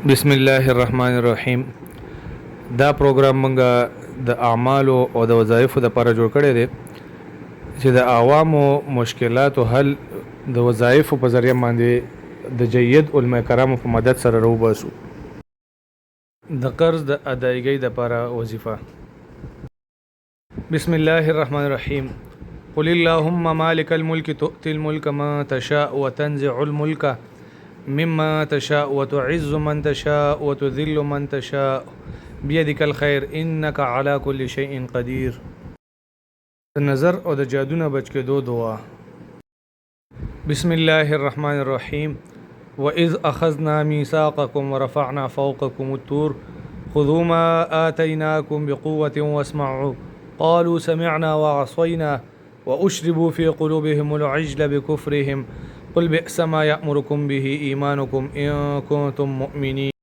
بسم الله الرحمن الرحیم. دا پروګرام مونږه د اعمالو او د وظایفو لپاره جوړ کړی دی چې د عوامو مشکلاتو حل د وظایفو په ذریعہ باندې د جید علماء کرامو په مدد سره راوباسو. د قرض د ادایګۍ لپاره وظیفه. بسم الله الرحمن الرحیم. قل اللهم مالك الملك تؤتي الملك من تشاء وتنزع الملك مما تشاء وتعز من تشاء وتذل من تشاء بيدك الخير انك على كل شيء قدير. نظر او د جادونه بچ کېدو دعا. بسم الله الرحمن الرحيم. وإذ أخذنا ميثاقكم ورفعنا فوقكم الطور خذوا ما آتيناكم بقوة واسمعوا قالوا سمعنا وعصينا وأشربوا في قلوبهم العجل بكفرهم قل بئس ما يأمركم به إيمانكم إن كنتم مؤمنين.